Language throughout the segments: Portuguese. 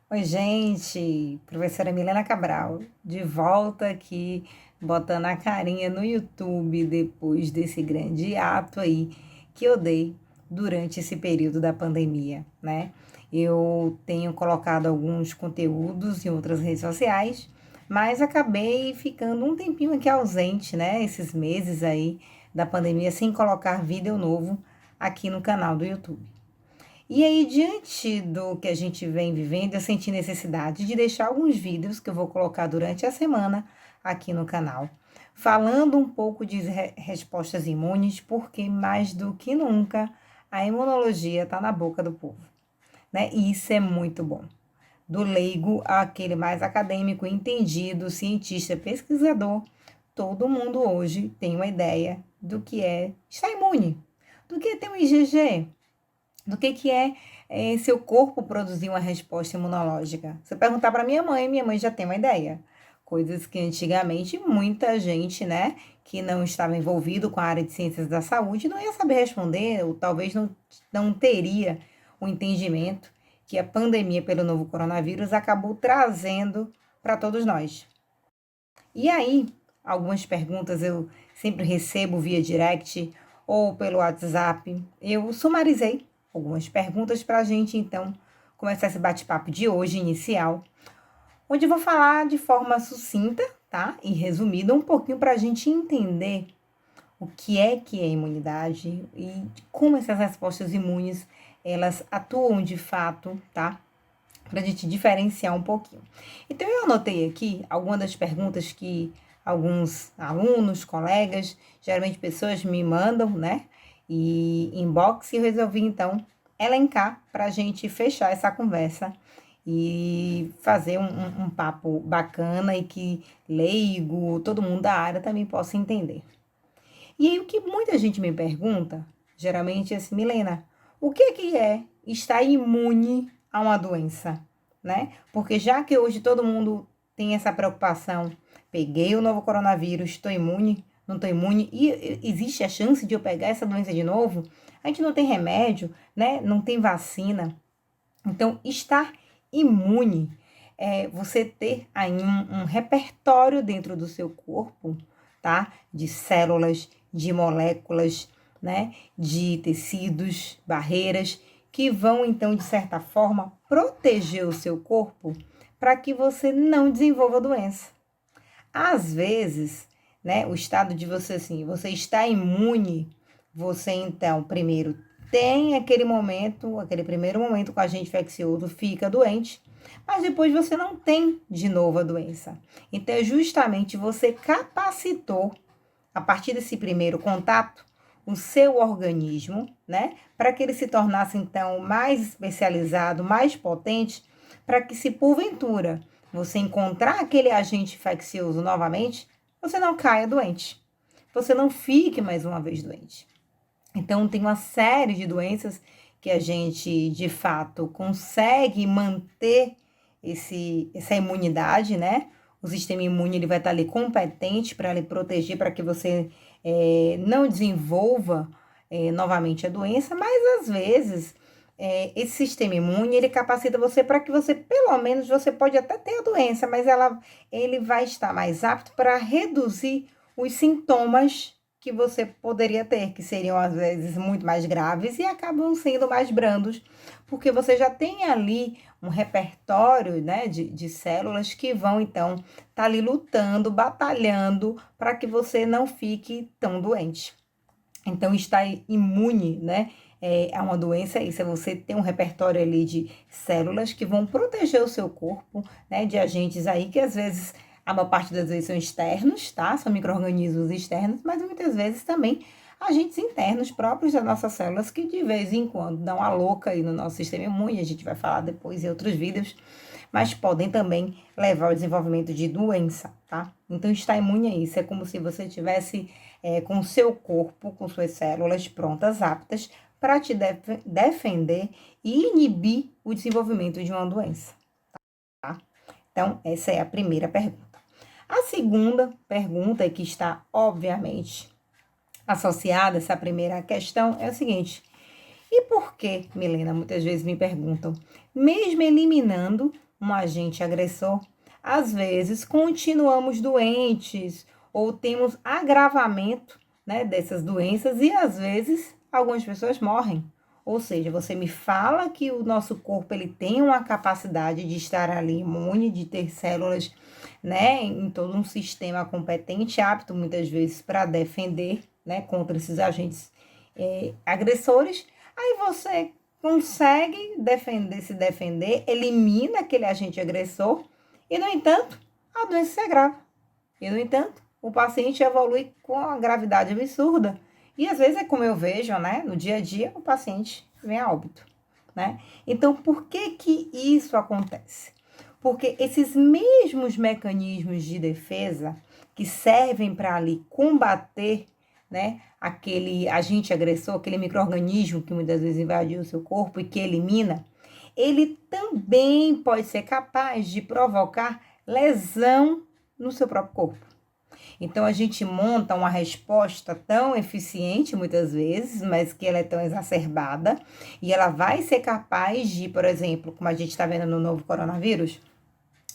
Oi, gente, professora Milena Cabral, de volta aqui, botando a carinha no YouTube depois desse grande ato aí que eu dei durante esse período da pandemia, né? Eu tenho colocado alguns conteúdos em outras redes sociais, mas acabei ficando um tempinho aqui ausente, né? Esses meses aí da pandemia, sem colocar vídeo novo aqui no canal do YouTube. E aí, diante do que a gente vem vivendo, eu senti necessidade de deixar alguns vídeos que eu vou colocar durante a semana aqui no canal, falando um pouco de respostas imunes, porque mais do que nunca a imunologia está na boca do povo, né? E isso é muito bom. Do leigo àquele mais acadêmico, entendido, cientista, pesquisador, todo mundo hoje tem uma ideia do que é estar imune, do que é ter um IgG, do que é seu corpo produzir uma resposta imunológica. Se eu perguntar para minha mãe já tem uma ideia. Coisas que antigamente muita gente, né, que não estava envolvido com a área de ciências da saúde não ia saber responder, ou talvez não teria o entendimento que a pandemia pelo novo coronavírus acabou trazendo para todos nós. E aí, algumas perguntas eu sempre recebo via direct ou pelo WhatsApp. Eu sumarizei algumas perguntas para a gente, então, começar esse bate-papo de hoje, inicial, onde eu vou falar de forma sucinta, tá? E resumida, um pouquinho para a gente entender o que é imunidade e como essas respostas imunes, elas atuam de fato, tá? Para a gente diferenciar um pouquinho. Então, eu anotei aqui algumas das perguntas que alguns alunos, colegas, geralmente pessoas me mandam, né? E inbox, e eu resolvi então elencar para a gente fechar essa conversa e fazer um papo bacana e que leigo, todo mundo da área também possa entender. E aí, o que muita gente me pergunta, geralmente é assim, Milena, o que é estar imune a uma doença, né? Porque já que hoje todo mundo tem essa preocupação, peguei o novo coronavírus, estou imune, não estou imune, e existe a chance de eu pegar essa doença de novo, a gente não tem remédio, né? Não tem vacina. Então, estar imune é você ter aí um repertório dentro do seu corpo, tá? De células, de moléculas, né? De tecidos, barreiras, que vão, então, de certa forma, proteger o seu corpo para que você não desenvolva doença. Às vezes, né, o estado de você assim, você está imune, você então, primeiro, tem aquele momento, aquele primeiro momento com agente infeccioso, fica doente, mas depois você não tem de novo a doença. Então, é justamente você capacitou, a partir desse primeiro contato, o seu organismo, né, para que ele se tornasse então mais especializado, mais potente, para que se porventura você encontrar aquele agente infeccioso novamente, você não caia doente. Você não fique mais uma vez doente. Então, tem uma série de doenças que a gente, de fato, consegue manter essa imunidade, né? O sistema imune ele vai estar ali competente para lhe proteger, para que você não desenvolva novamente a doença, mas às vezes esse sistema imune ele capacita você para que você, pelo menos, você pode até ter a doença, mas ele vai estar mais apto para reduzir os sintomas que você poderia ter, que seriam às vezes muito mais graves e acabam sendo mais brandos, porque você já tem ali um repertório, né, de células que vão então estar ali lutando, batalhando para que você não fique tão doente. Então, estar imune, né, a uma doença, isso é você ter um repertório ali de células que vão proteger o seu corpo, né, de agentes aí que às vezes, a maior parte das vezes são externos, tá? São micro-organismos externos, mas muitas vezes também agentes internos próprios das nossas células que de vez em quando dão a louca aí no nosso sistema imune, a gente vai falar depois em outros vídeos, mas podem também levar ao desenvolvimento de doença, tá? Então, estar imune a isso é como se você tivesse com o seu corpo, com suas células prontas, aptas para te defender e inibir o desenvolvimento de uma doença, tá? Então, essa é a primeira pergunta. A segunda pergunta, que está obviamente associada a essa primeira questão, é o seguinte: e por que, Milena, muitas vezes me perguntam, mesmo eliminando um agente agressor, às vezes continuamos doentes ou temos agravamento, né, dessas doenças e às vezes algumas pessoas morrem. Ou seja, você me fala que o nosso corpo ele tem uma capacidade de estar ali imune, de ter células, né, em todo um sistema competente, apto muitas vezes para defender, né, contra esses agentes agressores. Aí você consegue se defender, elimina aquele agente agressor e, no entanto, a doença se agrava. E, no entanto, o paciente evolui com uma gravidade absurda. E, às vezes, é como eu vejo, né? No dia a dia, o paciente vem a óbito, né? Então, por que que isso acontece? Porque esses mesmos mecanismos de defesa que servem para ali combater, né, aquele agente agressor, aquele micro-organismo que muitas vezes invadiu o seu corpo e que elimina, ele também pode ser capaz de provocar lesão no seu próprio corpo. Então a gente monta uma resposta tão eficiente muitas vezes, mas que ela é tão exacerbada e ela vai ser capaz de, por exemplo, como a gente está vendo no novo coronavírus,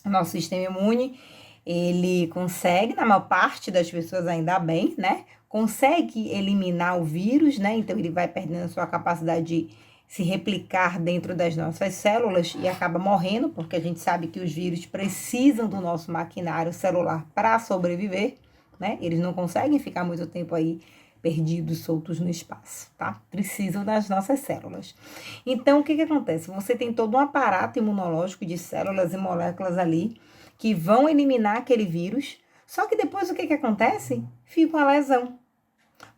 o nosso sistema imune, ele consegue, na maior parte das pessoas ainda bem, né? Consegue eliminar o vírus, né? Então ele vai perdendo a sua capacidade de se replicar dentro das nossas células e acaba morrendo, porque a gente sabe que os vírus precisam do nosso maquinário celular para sobreviver, né? Eles não conseguem ficar muito tempo aí perdidos, soltos no espaço, tá? Precisam das nossas células. Então, o que que acontece? Você tem todo um aparato imunológico de células e moléculas ali que vão eliminar aquele vírus, só que depois o que que acontece? Fica uma lesão.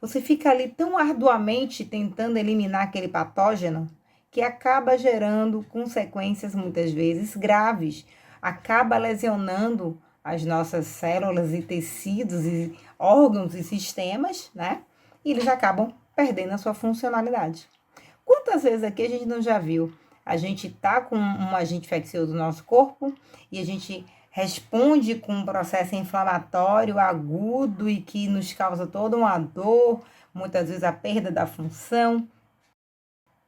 Você fica ali tão arduamente tentando eliminar aquele patógeno que acaba gerando consequências muitas vezes graves, acaba lesionando as nossas células e tecidos e órgãos e sistemas, né? E eles acabam perdendo a sua funcionalidade. Quantas vezes aqui a gente não já viu? A gente tá com um agente infeccioso no nosso corpo e a gente responde com um processo inflamatório agudo e que nos causa toda uma dor, muitas vezes a perda da função,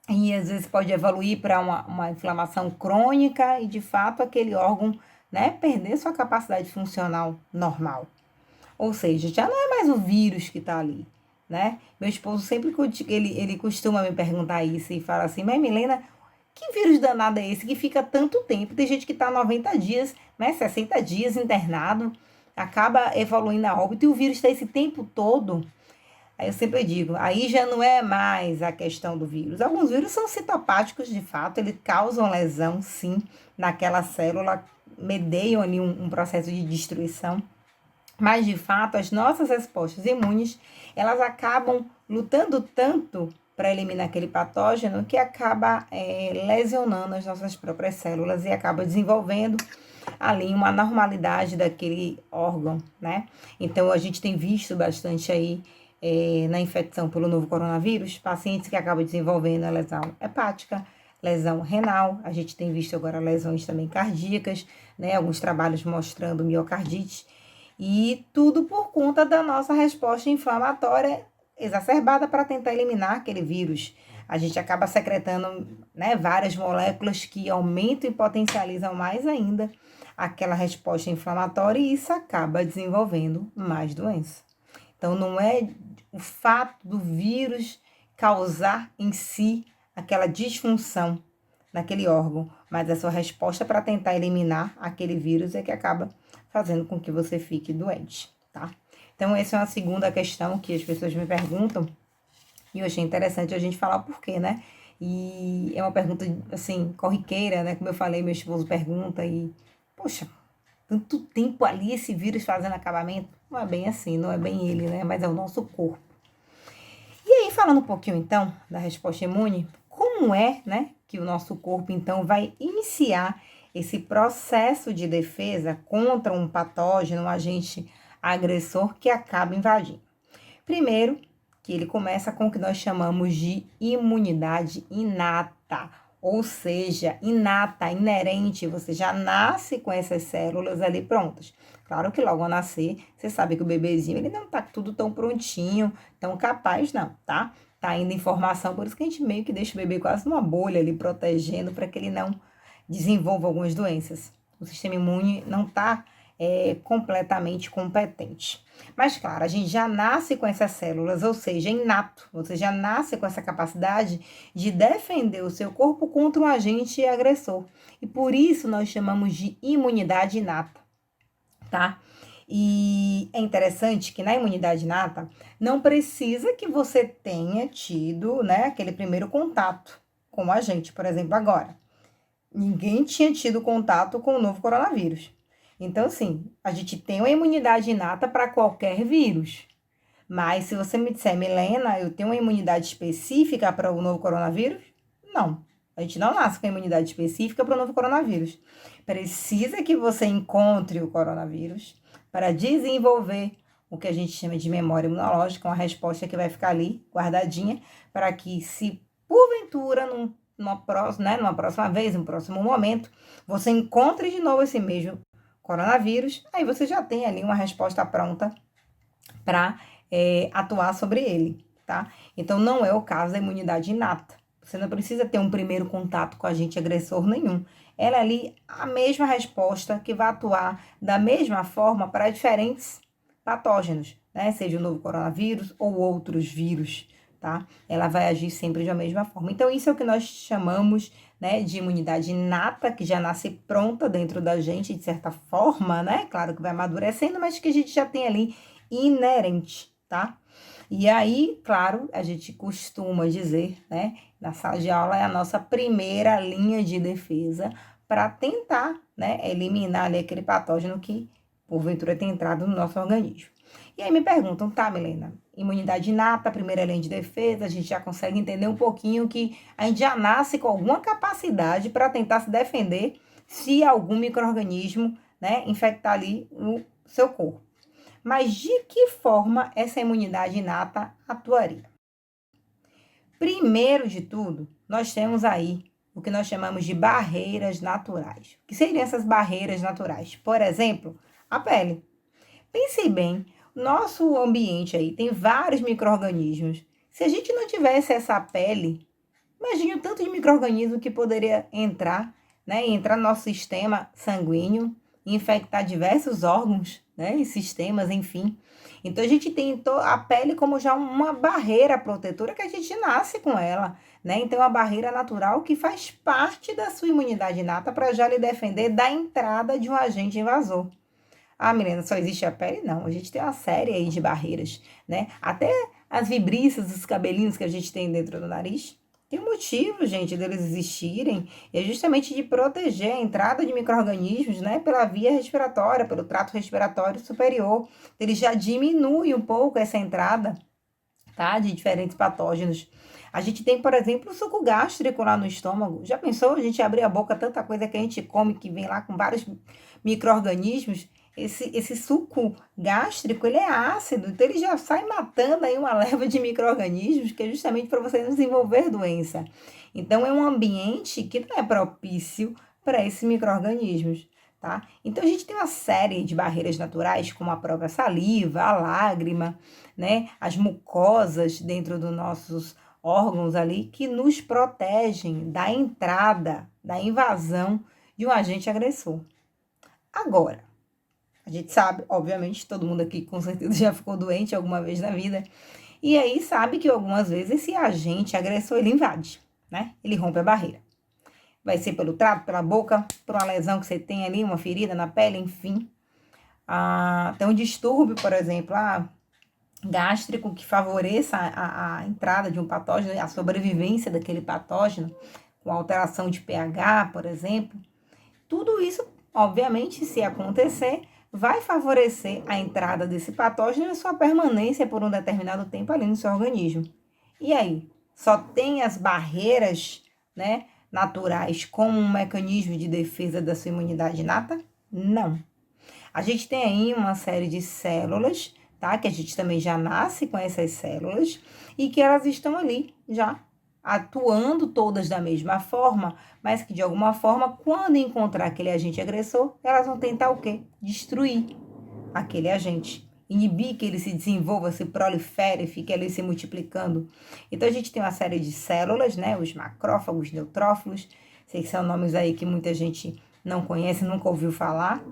e às vezes pode evoluir para uma inflamação crônica e de fato aquele órgão, né, perder sua capacidade funcional normal. Ou seja, já não é mais o vírus que está ali, né? Meu esposo sempre ele costuma me perguntar isso e fala assim, mas Milena, que vírus danado é esse que fica tanto tempo? Tem gente que está 90 dias, né, 60 dias internado, acaba evoluindo a óbito e o vírus está esse tempo todo. Aí eu sempre digo, aí já não é mais a questão do vírus. Alguns vírus são citopáticos, de fato, eles causam lesão, sim, naquela célula, medeiam ali um processo de destruição. Mas, de fato, as nossas respostas imunes, elas acabam lutando tanto para eliminar aquele patógeno que acaba lesionando as nossas próprias células e acaba desenvolvendo ali uma normalidade daquele órgão, né? Então, a gente tem visto bastante aí na infecção pelo novo coronavírus, pacientes que acabam desenvolvendo a lesão hepática, lesão renal, a gente tem visto agora lesões também cardíacas, né? Alguns trabalhos mostrando miocardite, e tudo por conta da nossa resposta inflamatória exacerbada para tentar eliminar aquele vírus. A gente acaba secretando, né, várias moléculas que aumentam e potencializam mais ainda aquela resposta inflamatória e isso acaba desenvolvendo mais doença. Então, não é o fato do vírus causar em si aquela disfunção naquele órgão, mas a sua resposta para tentar eliminar aquele vírus é que acaba fazendo com que você fique doente, tá? Então, essa é uma segunda questão que as pessoas me perguntam e eu achei interessante a gente falar o porquê, né? E é uma pergunta, assim, corriqueira, né? Como eu falei, meu esposo pergunta e, poxa, tanto tempo ali esse vírus fazendo acabamento? Não é bem assim, não é bem ele, né? Mas é o nosso corpo. E aí, falando um pouquinho, então, da resposta imune, como é, né, que o nosso corpo, então, vai iniciar esse processo de defesa contra um patógeno, um agente agressor que acaba invadindo? Primeiro, que ele começa com o que nós chamamos de imunidade inata, ou seja, inata, inerente, você já nasce com essas células ali prontas. Claro que logo ao nascer, você sabe que o bebezinho, ele não tá tudo tão prontinho, tão capaz não, tá? Tá indo em formação, por isso que a gente meio que deixa o bebê quase numa bolha ali, protegendo para que ele não desenvolva algumas doenças. O sistema imune não está completamente competente. Mas, claro, a gente já nasce com essas células, ou seja, inato. Você já nasce com essa capacidade de defender o seu corpo contra um agente agressor. E por isso nós chamamos de imunidade inata, tá? E é interessante que na imunidade inata não precisa que você tenha tido, né, aquele primeiro contato com o agente, por exemplo, agora. Ninguém tinha tido contato com o novo coronavírus. Então, assim, a gente tem uma imunidade inata para qualquer vírus. Mas se você me disser, Milena, eu tenho uma imunidade específica para o novo coronavírus? Não. A gente não nasce com imunidade específica para o novo coronavírus. Precisa que você encontre o coronavírus para desenvolver o que a gente chama de memória imunológica, uma resposta que vai ficar ali guardadinha para que, se porventura, numa próxima vez, num próximo momento, você encontre de novo esse mesmo coronavírus, aí você já tem ali uma resposta pronta para atuar sobre ele, tá? Então, não é o caso da imunidade inata. Você não precisa ter um primeiro contato com agente agressor nenhum. Ela é ali a mesma resposta que vai atuar da mesma forma para diferentes patógenos, né? Seja o novo coronavírus ou outros vírus, tá? Ela vai agir sempre da mesma forma. Então, isso é o que nós chamamos, né, de imunidade inata, que já nasce pronta dentro da gente, de certa forma, né? Claro que vai amadurecendo, mas que a gente já tem ali inerente, tá? E aí, claro, a gente costuma dizer, né, na sala de aula é a nossa primeira linha de defesa para tentar, né, eliminar ali aquele patógeno que, porventura, tem entrado no nosso organismo. E aí me perguntam, tá, Milena, imunidade inata, primeira linha de defesa, a gente já consegue entender um pouquinho que a gente já nasce com alguma capacidade para tentar se defender se algum micro-organismo, né, infectar ali o seu corpo. Mas de que forma essa imunidade inata atuaria? Primeiro de tudo, nós temos aí o que nós chamamos de barreiras naturais. O que seriam essas barreiras naturais? Por exemplo, a pele. Pense bem, nosso ambiente aí tem vários micro-organismos. Se a gente não tivesse essa pele, imagine o tanto de micro-organismo que poderia entrar, né? Entrar no nosso sistema sanguíneo, infectar diversos órgãos, né? E sistemas, enfim. Então, a gente tem a pele como já uma barreira protetora que a gente nasce com ela, né? Então, é uma barreira natural que faz parte da sua imunidade inata para já lhe defender da entrada de um agente invasor. Ah, Milena, só existe a pele? Não, a gente tem uma série aí de barreiras, né? Até as vibriças, os cabelinhos que a gente tem dentro do nariz, tem um motivo, gente, deles existirem, é justamente de proteger a entrada de micro-organismos, né, pela via respiratória, pelo trato respiratório superior. Ele já diminui um pouco essa entrada, tá, de diferentes patógenos. A gente tem, por exemplo, o suco gástrico lá no estômago. Já pensou a gente abrir a boca, tanta coisa que a gente come que vem lá com vários micro-organismos? Esse suco gástrico, ele é ácido, então ele já sai matando aí uma leva de micro-organismos, que é justamente para você não desenvolver doença. Então, é um ambiente que não é propício para esses micro-organismos, tá? Então, a gente tem uma série de barreiras naturais, como a própria saliva, a lágrima, né? As mucosas dentro dos nossos órgãos ali, que nos protegem da entrada, da invasão de um agente agressor. Agora, a gente sabe, obviamente, todo mundo aqui com certeza já ficou doente alguma vez na vida. E aí sabe que algumas vezes esse agente agressor, ele invade, né? Ele rompe a barreira. Vai ser pelo trato, pela boca, por uma lesão que você tem ali, uma ferida na pele, enfim. Tem um distúrbio, por exemplo, gástrico que favoreça a entrada de um patógeno, a sobrevivência daquele patógeno, com alteração de pH, por exemplo. Tudo isso, obviamente, se acontecer, vai favorecer a entrada desse patógeno e a sua permanência por um determinado tempo ali no seu organismo. E aí, só tem as barreiras, né, naturais como um mecanismo de defesa da sua imunidade inata? Não. A gente tem aí uma série de células, tá? Que a gente também já nasce com essas células e que elas estão ali já atuando todas da mesma forma, mas que de alguma forma, quando encontrar aquele agente agressor, elas vão tentar o quê? Destruir aquele agente, inibir que ele se desenvolva, se prolifere, fique ali se multiplicando. Então, a gente tem uma série de células, né? Os macrófagos, neutrófilos, Sei que são nomes aí que muita gente não conhece, nunca ouviu falar.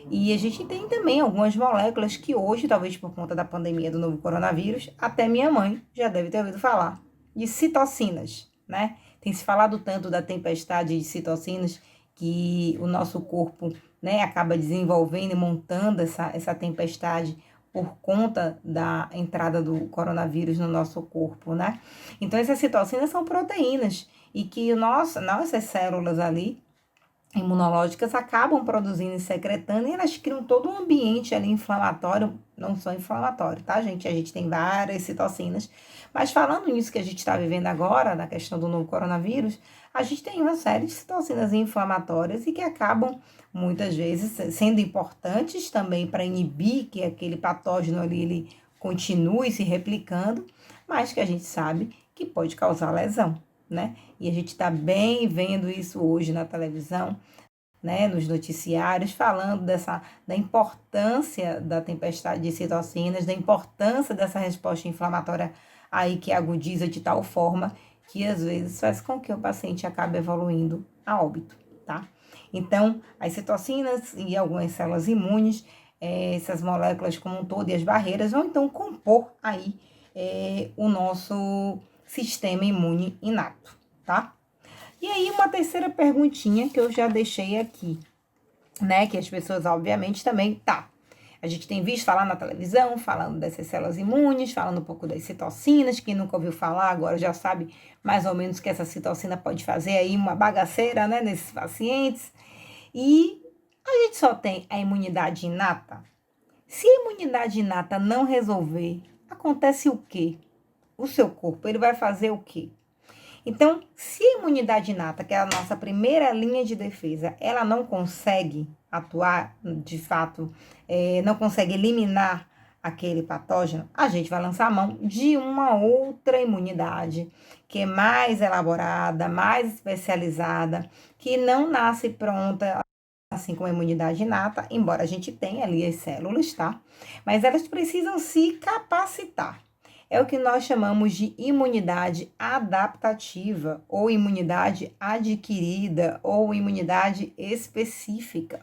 E a gente tem também algumas moléculas que hoje, talvez por conta da pandemia do novo coronavírus, até minha mãe já deve ter ouvido falar, de citocinas, né? Tem se falado tanto da tempestade de citocinas que o nosso corpo, né, acaba desenvolvendo e montando essa tempestade por conta da entrada do coronavírus no nosso corpo, né? Então, essas citocinas são proteínas e que nossas células ali imunológicas acabam produzindo e secretando e elas criam todo um ambiente ali inflamatório, não só inflamatório, tá, gente? A gente tem várias citocinas, mas falando nisso que a gente está vivendo agora, na questão do novo coronavírus, a gente tem uma série de citocinas inflamatórias e que acabam, muitas vezes, sendo importantes também para inibir que aquele patógeno ali, ele continue se replicando, mas que a gente sabe que pode causar lesão, né? E a gente está bem vendo isso hoje na televisão, né, nos noticiários, falando da importância da tempestade de citocinas, da importância dessa resposta inflamatória aí que agudiza de tal forma que às vezes faz com que o paciente acabe evoluindo a óbito, tá? Então, as citocinas e algumas células imunes, essas moléculas como um todo e as barreiras vão então compor aí o nosso sistema imune inato, tá? E aí, uma terceira perguntinha que eu já deixei aqui, né? Que as pessoas, obviamente, também, a gente tem visto falar na televisão, falando dessas células imunes, falando um pouco das citocinas, quem nunca ouviu falar agora já sabe mais ou menos que essa citocina pode fazer aí uma bagaceira, né, nesses pacientes. E a gente só tem a imunidade inata. Se a imunidade inata não resolver, acontece o quê? O seu corpo, ele vai fazer o quê? Então, se a imunidade inata, que é a nossa primeira linha de defesa, ela não consegue atuar, de fato, não consegue eliminar aquele patógeno, a gente vai lançar a mão de uma outra imunidade, que é mais elaborada, mais especializada, que não nasce pronta, assim como a imunidade inata, embora a gente tenha ali as células, tá? Mas elas precisam se capacitar. É o que nós chamamos de imunidade adaptativa, ou imunidade adquirida, ou imunidade específica.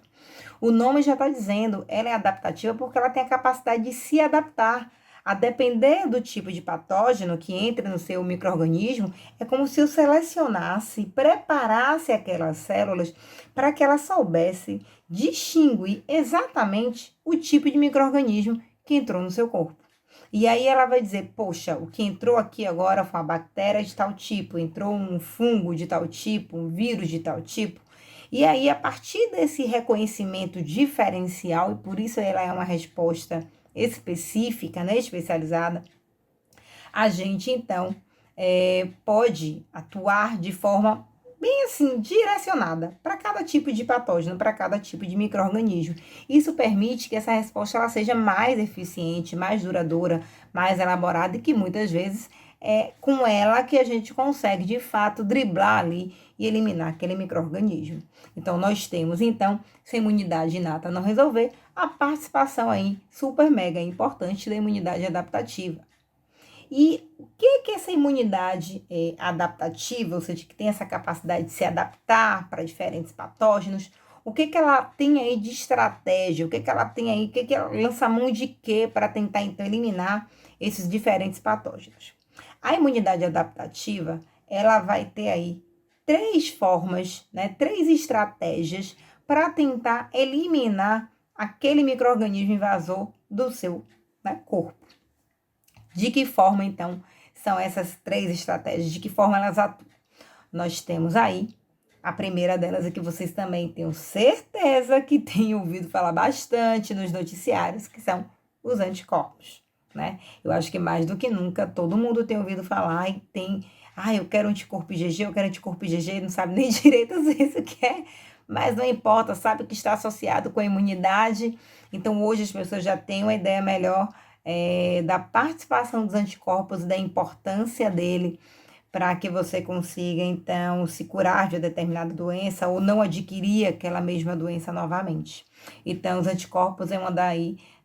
O nome já está dizendo, ela é adaptativa porque ela tem a capacidade de se adaptar. A depender do tipo de patógeno que entra no seu micro-organismo, é como se eu selecionasse, preparasse aquelas células para que ela soubesse distinguir exatamente o tipo de micro-organismo que entrou no seu corpo. E aí ela vai dizer, poxa, o que entrou aqui agora foi uma bactéria de tal tipo, entrou um fungo de tal tipo, um vírus de tal tipo. E aí, a partir desse reconhecimento diferencial, e por isso ela é uma resposta específica, né, especializada, a gente, então, pode atuar de forma bem assim, direcionada para cada tipo de patógeno, para cada tipo de micro-organismo. Isso permite que essa resposta ela seja mais eficiente, mais duradoura, mais elaborada e que muitas vezes é com ela que a gente consegue, de fato, driblar ali e eliminar aquele micro-organismo. Então, nós temos, então, se a imunidade inata não resolver, a participação aí super mega importante da imunidade adaptativa. E o que é essa imunidade adaptativa, ou seja, que tem essa capacidade de se adaptar para diferentes patógenos? O que ela tem aí de estratégia? O que ela tem aí? O que ela lança mão de quê para tentar, então, eliminar esses diferentes patógenos? A imunidade adaptativa, ela vai ter aí três formas, né, três estratégias para tentar eliminar aquele micro-organismo invasor do seu, né, corpo. De que forma, então, são essas três estratégias? De que forma elas atuam? Nós temos aí, a primeira delas é que vocês também tenham certeza que têm ouvido falar bastante nos noticiários, que são os anticorpos, né? Eu acho que mais do que nunca, todo mundo tem ouvido falar e tem... eu quero anticorpo IgG, eu quero anticorpo IgG, não sabe nem direito às vezes o que é, mas não importa, sabe que está associado com a imunidade. Então, hoje as pessoas já têm uma ideia melhor da participação dos anticorpos e da importância dele para que você consiga, então, se curar de uma determinada doença ou não adquirir aquela mesma doença novamente. Então, os anticorpos é uma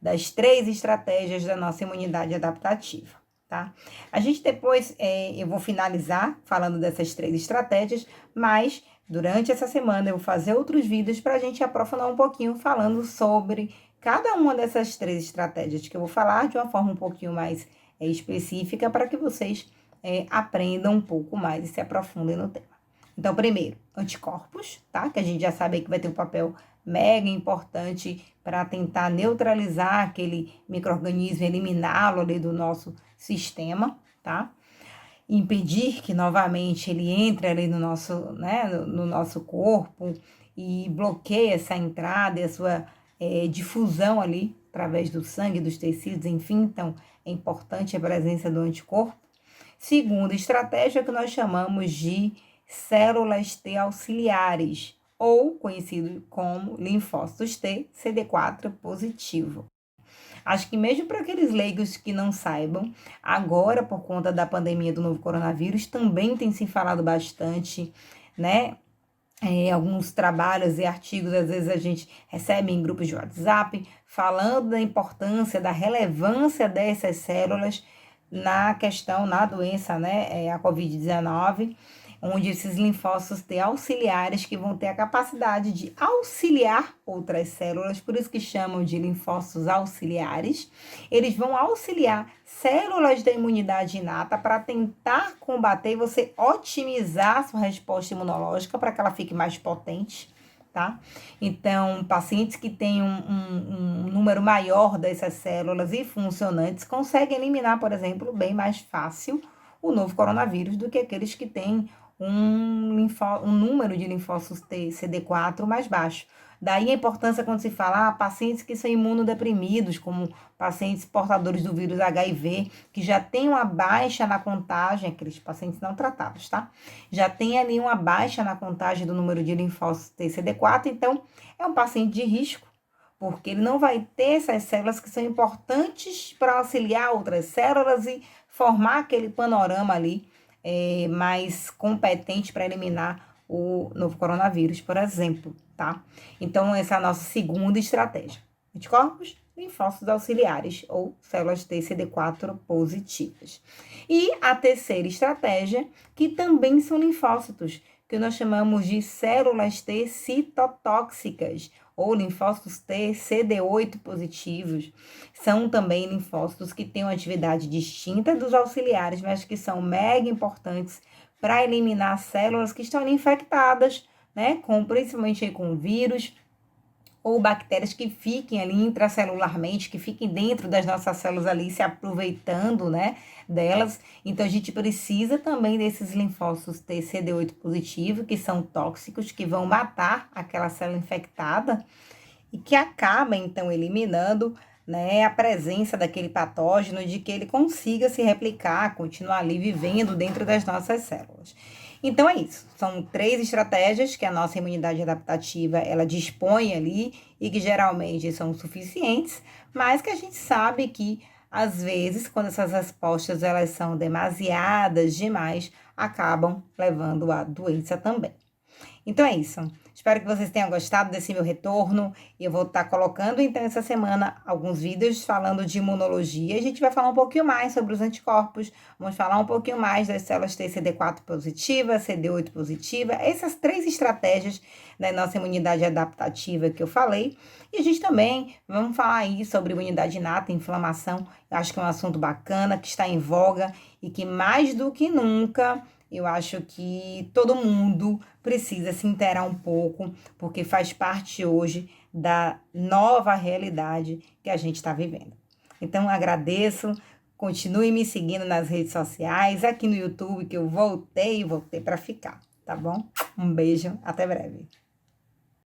das três estratégias da nossa imunidade adaptativa, tá? A gente depois, eu vou finalizar falando dessas três estratégias, mas durante essa semana eu vou fazer outros vídeos para a gente aprofundar um pouquinho falando sobre cada uma dessas 3 estratégias que eu vou falar de uma forma um pouquinho mais específica para que vocês aprendam um pouco mais e se aprofundem no tema. Então, primeiro, anticorpos, tá? Que a gente já sabe aí que vai ter um papel mega importante para tentar neutralizar aquele micro-organismo, eliminá-lo ali do nosso sistema, tá? Impedir que novamente ele entre ali no nosso, né, no nosso corpo e bloqueie essa entrada e a sua difusão ali através do sangue, dos tecidos, enfim. Então, é importante a presença do anticorpo. Segunda estratégia que nós chamamos de células T auxiliares, ou conhecido como linfócitos T CD4 positivo. Acho que mesmo para aqueles leigos que não saibam, agora por conta da pandemia do novo coronavírus, também tem se falado bastante, né? Alguns trabalhos e artigos, às vezes a gente recebe em grupos de WhatsApp, falando da importância, da relevância dessas células na questão, na doença, né, a Covid-19, onde esses linfócitos T auxiliares que vão ter a capacidade de auxiliar outras células, por isso que chamam de linfócitos auxiliares, eles vão auxiliar células da imunidade inata para tentar combater e você otimizar a sua resposta imunológica para que ela fique mais potente, tá? Então, pacientes que têm um número maior dessas células e funcionantes conseguem eliminar, por exemplo, bem mais fácil o novo coronavírus do que aqueles que têm um número de linfócitos T, CD4 mais baixo. Daí a importância quando se fala pacientes que são imunodeprimidos, como pacientes portadores do vírus HIV, que já tem uma baixa na contagem, aqueles pacientes não tratados, tá? Já tem ali uma baixa na contagem do número de linfócitos T, CD4, então é um paciente de risco, porque ele não vai ter essas células que são importantes para auxiliar outras células e formar aquele panorama ali mais competente para eliminar o novo coronavírus, por exemplo, tá? Então, essa é a nossa segunda estratégia. Anticorpos, linfócitos auxiliares ou células T CD4 positivas. E a terceira estratégia, que também são linfócitos, que nós chamamos de células T citotóxicas ou linfócitos T CD8 positivos. São também linfócitos que têm uma atividade distinta dos auxiliares, mas que são mega importantes para eliminar células que estão ali infectadas, né, principalmente com vírus ou bactérias que fiquem ali intracelularmente, que fiquem dentro das nossas células ali, se aproveitando, né, delas. Então, a gente precisa também desses linfócitos T CD8 positivo, que são tóxicos, que vão matar aquela célula infectada e que acaba, então, eliminando, né, a presença daquele patógeno, de que ele consiga se replicar, continuar ali vivendo dentro das nossas células. Então é isso, são 3 estratégias que a nossa imunidade adaptativa ela dispõe ali e que geralmente são suficientes, mas que a gente sabe que às vezes quando essas respostas elas são demasiadas demais, acabam levando à doença também. Então é isso. Espero que vocês tenham gostado desse meu retorno. E eu vou estar colocando, então, essa semana, alguns vídeos falando de imunologia. A gente vai falar um pouquinho mais sobre os anticorpos. Vamos falar um pouquinho mais das células T CD4 positiva, CD8 positiva. Essas 3 estratégias da nossa imunidade adaptativa que eu falei. E a gente também vamos falar aí sobre imunidade inata, inflamação. Eu acho que é um assunto bacana, que está em voga e que mais do que nunca eu acho que todo mundo precisa se inteirar um pouco, porque faz parte hoje da nova realidade que a gente está vivendo. Então, agradeço, continue me seguindo nas redes sociais, aqui no YouTube, que eu voltei para ficar, tá bom? Um beijo, até breve.